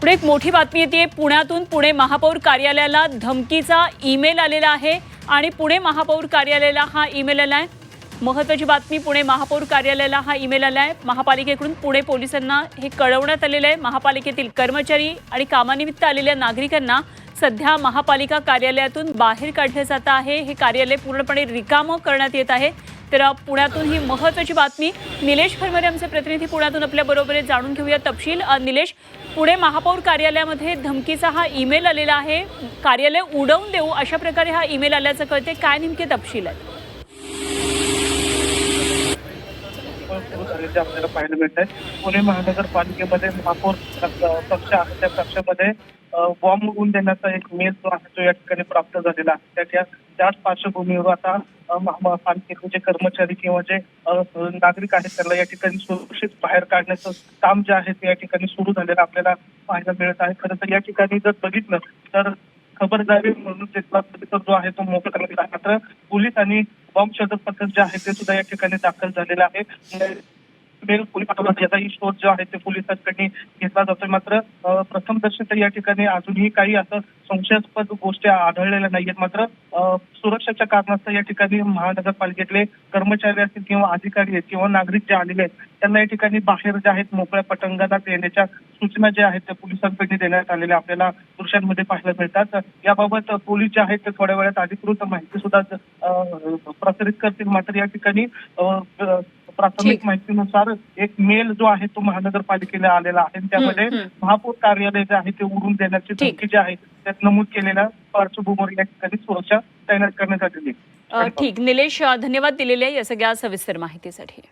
पुढे एक मोठी बातमी येते। पुण्यातून पुणे महापौर कार्यालयाला धमकीचा ईमेल आलेला आहे आणि पुणे महापौर कार्यालयाला हा ईमेल आलाय। महत्त्वाची बातमी, पुणे महापौर कार्यालयाला हा ईमेल आलाय। महापालिकेकडून पुणे पोलिसांना हे कळवण्यात आलेलं आहे। महापालिकेतील कर्मचारी आणि कामानिमित्त आलेल्या नागरिकांना सध्या महापालिका कार्यालयातून बाहेर काढले जात आहे। हे कार्यालय पूर्णपणे रिकामं करण्यात येत आहे। तर पुण्यातून ही महत्त्वाची बातमी। निलेश खरमरे आमचे प्रतिनिधी पुण्यातून आपल्या बरोबर जाणून घेऊया तपशील। निलेश, पुणे महापौर कार्यालयामध्ये धमकीचा हा ईमेल आलेला आहे। कार्यालय उडवून देऊ अशा प्रकारे हा ईमेल आल्याचं कळते। काय नेमके तपशील आहेत? आपल्याला पाहायला मिळत आहे। पुणे महानगरपालिकेमध्ये महापौर कक्ष आहे, त्या कक्षामध्ये बॉम्ब उडवून देण्याचा एक मेल जो आहे तो या ठिकाणी प्राप्त झालेला आहे। त्याच पार्श्वभूमीवर आता महापालिकेचे जे कर्मचारी किंवा जे नागरिक आहेत त्यांना या ठिकाणी सुरक्षित बाहेर काढण्याचं काम जे आहे ते या ठिकाणी सुरू झालेलं आपल्याला पाहायला मिळत आहे। खरं तर या ठिकाणी जर बघितलं तर खबरदारी म्हणून तिथला परिसर जो आहे तो मोकळा करण्यात आला, मात्र पोलीस आणि बॉम्ब शोधक पथक जे आहे ते सुद्धा या ठिकाणी दाखल झालेलं आहे। याचाही शोध जो आहे ते पोलिसांकडे घेतला जातोय, मात्र प्रथमदर्शी तर या ठिकाणी अजूनही काही असं संशयास्पद गोष्टी आढळलेल्या नाहीयेत। मात्र सुरक्षेच्या कारणास्तव या ठिकाणी महानगरपालिकेतले कर्मचारी असतील किंवा अधिकारी आहेत किंवा नागरिक जे आलेले आहेत त्यांना या ठिकाणी बाहेर जे आहेत मोकळ्या पटंगणात येण्याच्या सूचना ज्या आहेत त्या पोलिसांकडे देण्यात आलेल्या आपल्याला दृश्यांमध्ये पाहायला मिळतात। याबाबत पोलीस जे आहेत ते थोड्या वेळात अधिकृत माहिती सुद्धा प्रसारित करतील। मात्र या ठिकाणी प्राथमिक माहितीनुसार एक मेल जो आहे तो महानगरपालिकेला आलेला आहे, त्यामध्ये महापौर कार्यालय जे आहे ते उडवून देण्याची धमकी जी आहे त्यात नमूद केलेल्या पार्श्वभूमीवर या ठिकाणी सुरक्षा तैनात करण्यात आलेली आहे। ठीक, निलेश, धन्यवाद दिलेले या सगळ्या सविस्तर माहितीसाठी।